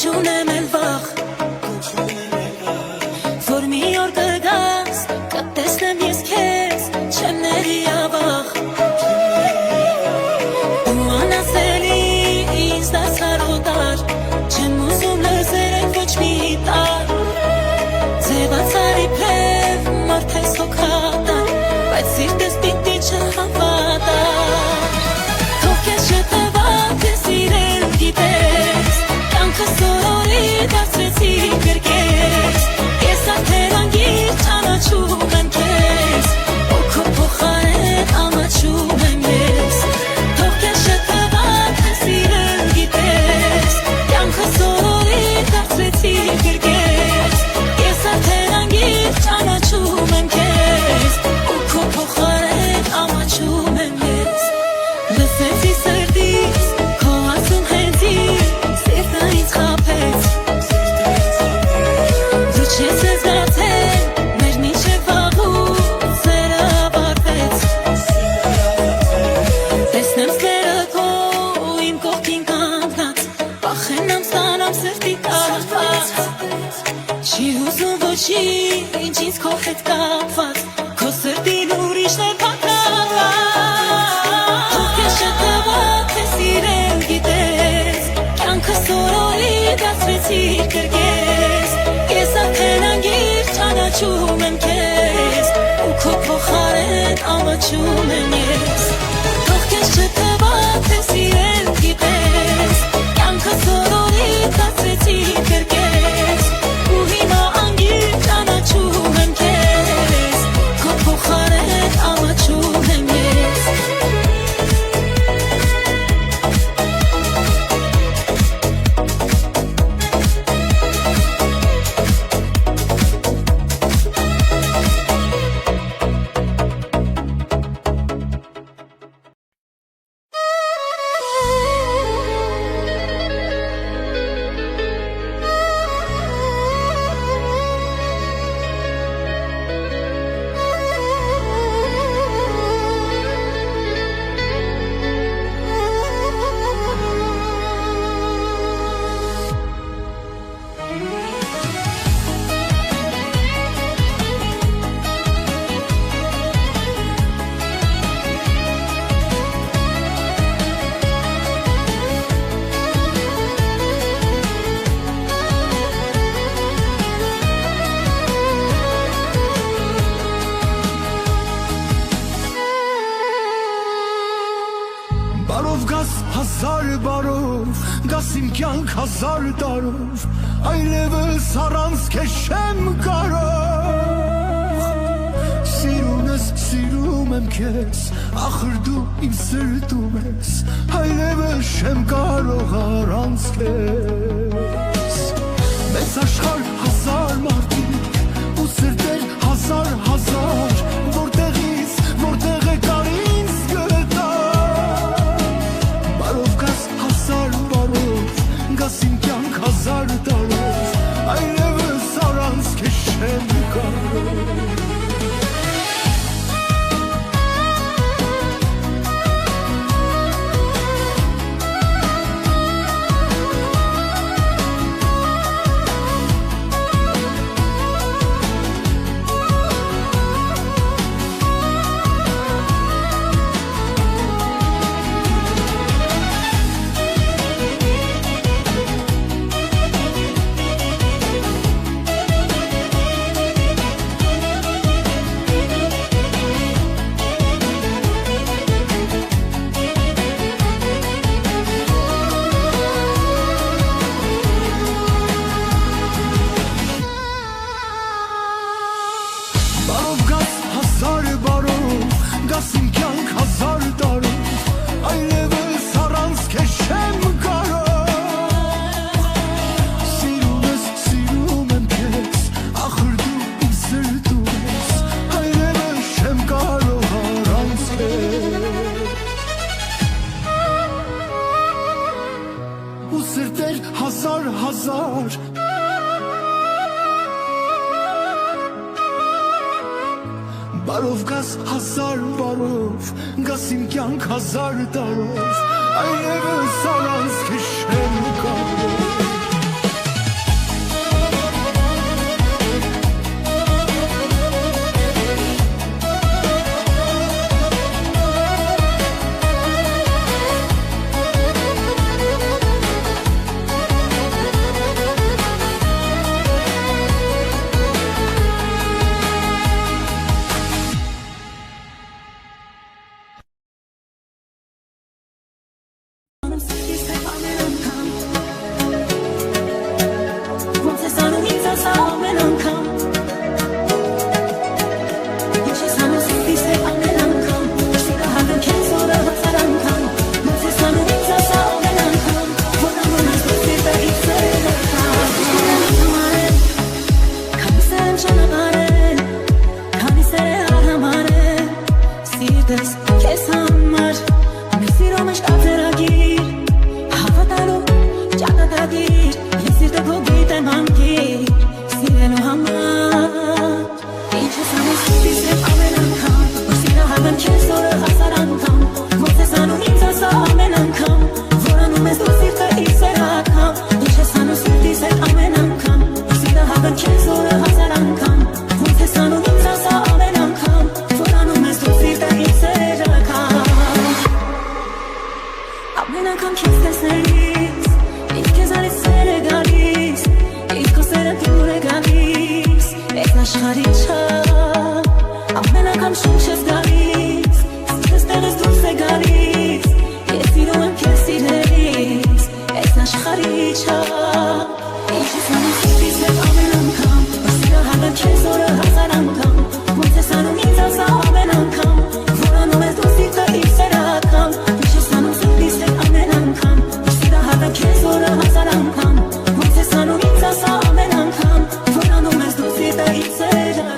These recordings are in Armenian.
Կոչուnem էլ վախ Որ մի օր կգաս Կտեսնեմ ես քեզ Չեմ ների ավախ Ու անասելի ինձ դարձար օտար Չեմ ուզում լսել ոչ մի տար Ձևացար իբրև մարդ ես հոգատար Բայց սիրտես պիտի չհավատար Թող քեզ չտվա թե սիրել գիտես Սորորի դարձրեցի գրկես Ես արդեն անգիր ճանաչում եմ քեզ Ու քո փոխարեն ամաչում եմ ես Թող քեզ շտվա թե սիրել գիտես Կյանքը սորորի դարձրեցի գրկես Ես արդեն անգիր ճանաչում եմ քեզ Ու քո փոխարեն ամաչում եմ ես Լսեցի սրտից քո ասում հենցիր Սիրտը ինձ խաբեց Դու չես զգացել մեր մինչև վաղուց սերը ավարտվեց Տեսնեմ սերը քո իմ կողքին կանգնած Վախենամ ստանամ սրտի կախված Չի ուզում ոչինչ ինձ քո հետ կապված Քո սրտին ուրիշներ փակված Թող քեզ շտվա թե սիրել գիտես Կյանքը սորորի դարձրեցի գրկես Ես արդեն անգիր ճանաչում եմ քեզ Ու քո փոխարեն ամաչում եմ ես Թող քեզ չտվա թե սիրել գիտես Կյանքը սորորի դարձրեցի գրկես Ու հիմա անգիր ճանաչում եմ քեզ Քո փոխարեն ամաչում եմ ես Բարով գաս հազար բարով, գաս իմ կյանք հազար տարով, այլևս առանց քեզ չեմ կարող Սիրուն ես, սիրում եմ քեզ, ախր դու իմ սրտում ես, այլևս չեմ կարող առանց քեզ Մեծ աշխարհ հազար մարդիկ, ու սրտեր հազար հազար, որտեղից, որտեղ է կար ինձ գտա Բարով գաս հազար բարով, գաս իմ կյանք հազար տարով, այլևս առանց քեզ չեմ կարող հազար Բարով գաս հազար բարով Գաս իմ կյանք հազար տարով Այլևս առանց քեզ չեմ կարող Saricha İçisin bize amen ankam Basira hada kezora hazar ankam Monte sanu mitasa amen ankam Vorano me dosita ikserakam İçisin bize amen ankam Basira hada kezora hazar ankam Monte sanu mitasa amen ankam Vorano me dosita ikserakam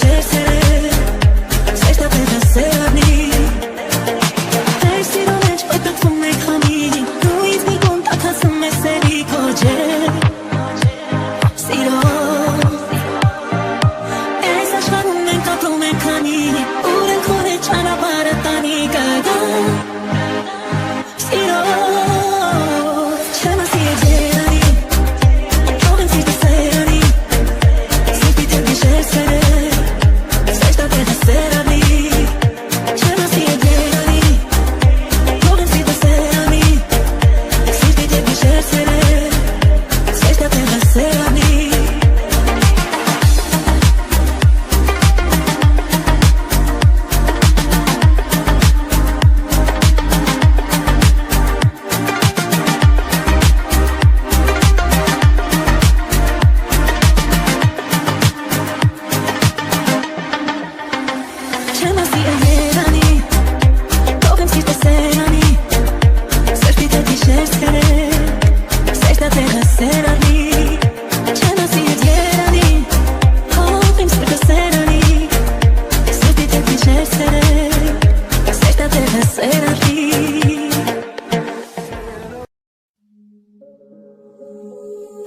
Just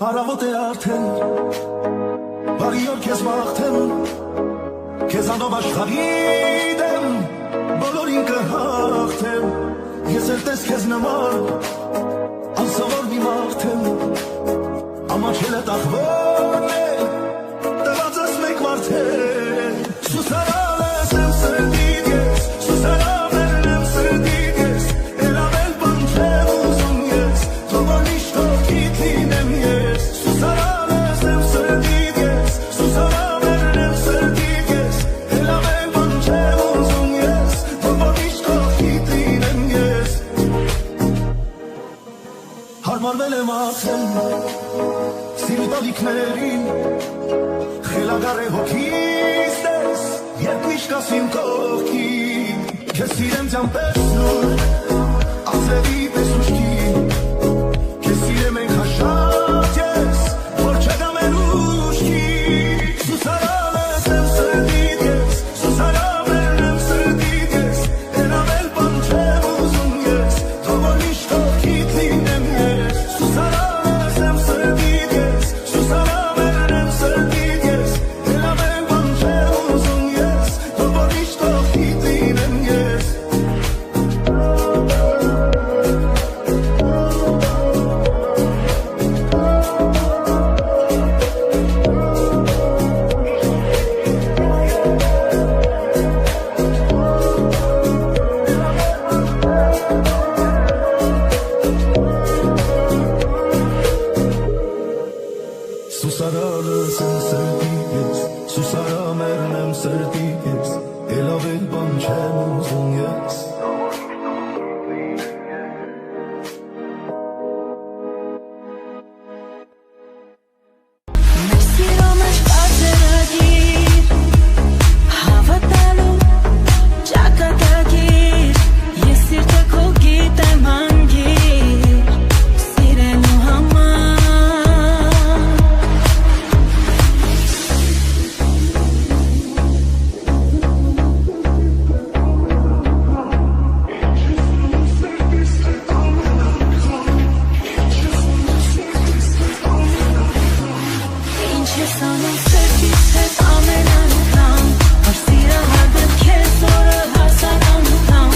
Առավոտ է արդեն Վաղի օր քեզ մաղթեմ Քեզանով աշխարհի դեմ Բոլորին կհաղթեմ Ես էլ տես քեզ նման Անսովոր մի մարդեմ Ամաչել է տախվորն է Տված ես մեկ մարդեն Սուսարալ ես եմ սրդիդ ես Սուսարավերն եմ սրդիդ ես Էլ ավել բան չեմ ուզում ես Թողոն իշտով կիտ լինեմ ես Սուսարալ ես եմ սրդիդ ես Սուսարավերն եմ սրդիդ ես Էլ ավել բան չեմ ուզում ես Թողոն իշտով կիտ լինեմ ես Հարմարվել եմ ախեմ Սիրի տալիքներին Խելագար է հոգիս դես Երբ միշտ կասիմ կողքի Քեզ սիրեմ ձյան պես նոր Ացրևի պես ուշքի Քեզ սիրեմ ենք հաշատ ես Որ չգամ են ուշքի Սուսարալ ես եմ սրդիդ ես Սուսարավերն եմ սրդիդ ես Էլ ավել բան չեմ ուզում ես Թողոն իշտով կիտ լինեմ ես Սուսարալ ես եմ սրդիդ ես Սուսարավերն եմ սրդիդ ես Էլ ավել բան չեմ ուզում ես Թողոն իշտով կիտ լինեմ ես Սուսարալս եմ սրդիդ ես Սուսարամերն եմ սրդիդ ես Էլ ավել բան չեմ ուզում ես Մեր սիրո մեջ պատերագիր Հավատալու ճակատագիր Ես սիրտը քո գիտեմ անգիր Սիրելու համար Ինչ ես անում սրտիս հետ ամեն անգամ Որ սիրահարդ եմ քեզ օրը հազար անգամ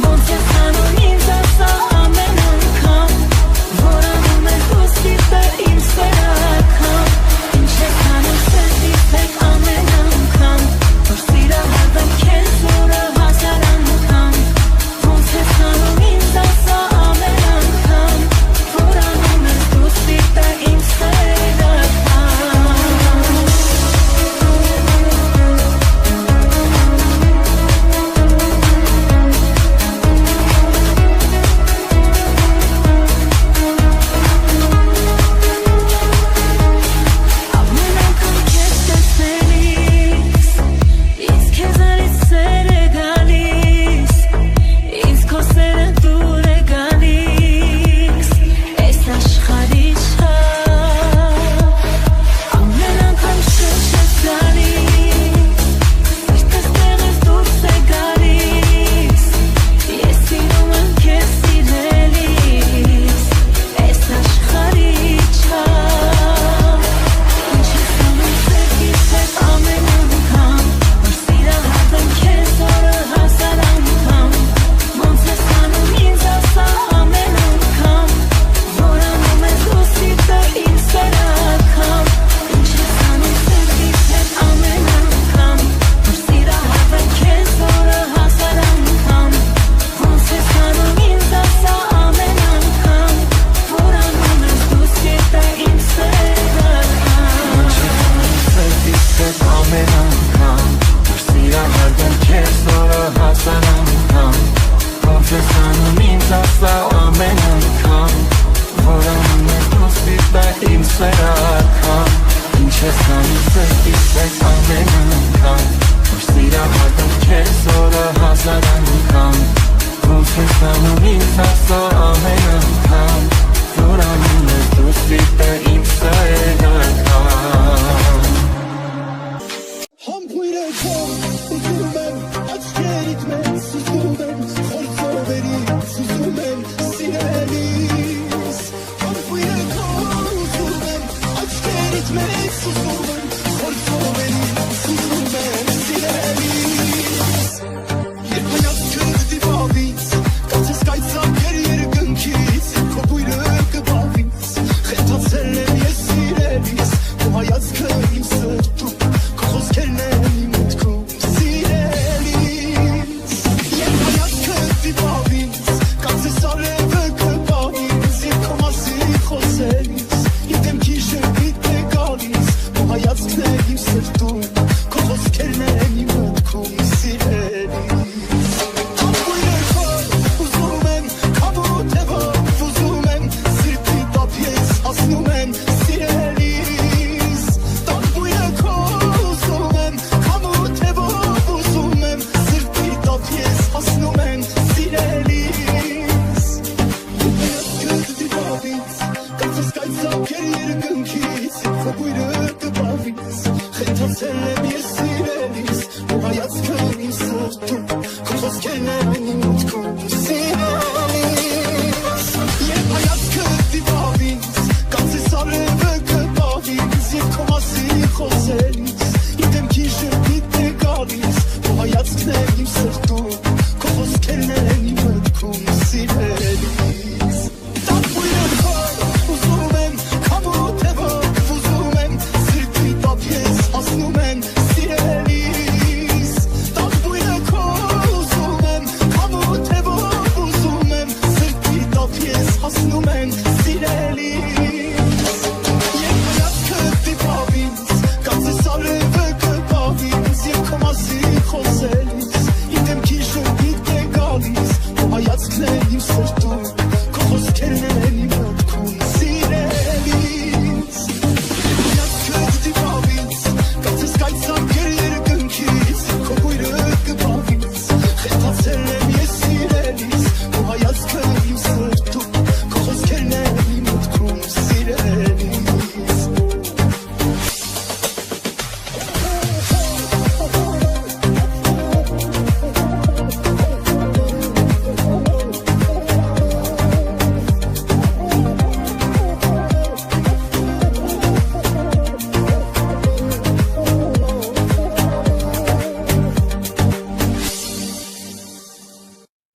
Ոնց ես անում ինձ ասա ամեն անգամ Որ անում ես դու սիրտը իմ սերակամ Ինչ ես անում սրտիս հետ ամեն անգամ Որ սիրահարդ եմ քեզ օրը հազար անգամ Ոնց ես անում ինձ ասա ամեն անգամ Որ անում ես դու սիրտը իմ սերակամ Ամեն անգամ քեզ տեսնելիս Ինձ քեզանից սեր է գալիս Ինձ քո սերը դուր է գալիս Այս աշխարհի շահ Ամեն անգամ շուտ ես գալիս Սիրտս տեղից դուրս է գալիս Ես սիրում եմ քեզ սիրելիս Այս աշխարհի շահ Ինչ ես անում սրտիս հետ ամեն անգամ Որ սիրահարդ եմ քեզ օրը հազար անգամ Ոնց ես անում ինձ ասա ամեն անգամ Որ անում ես դու սիրտը իմ սերակամ Ինչ ես անում սրտիս հետ ամեն անգամ Որ սիրահարդ եմ քեզ օրը հազար անգամ Ոնց ես անում ինձ ասա ամեն անգամ Որ անում ես դու սիրտը իմ սերակամ Սրտիս հետ ամեն անգամ Որ սիրահարդ եմ քեզ օրը հազար անգամ Ոնց ես անում ինձ ասա ամեն անգամ Որ անում ես դու սիրտը իմ սերակամ Ինչ ես անում սրտիս հետ ամեն անգամ Որ սիրահարդ եմ քեզ օրը հազար անգամ Ոնց ես անում ինձ ասա ամեն անգամ Որ անում ես դու սիրտը իմ սերակամ Համբույր է քո, ուզում եմ, աչքերիդ մեջ սուզում եմ, խորձովերի սուզում եմ, սիրելիս Համբույր է քո, ուզում եմ, ինձ Կացես կայցակ էր երկնքից Քո գույրը կպավից Խենթացել եմ ես սիրելիս Ու հայացքն իմ սրտում Քո խոսքերն են իմ մտքում Սիրելիս Երբ հայացքը դիվավ ինձ Կացես արևը կպավ ինձ Եվ քո մասին խոսել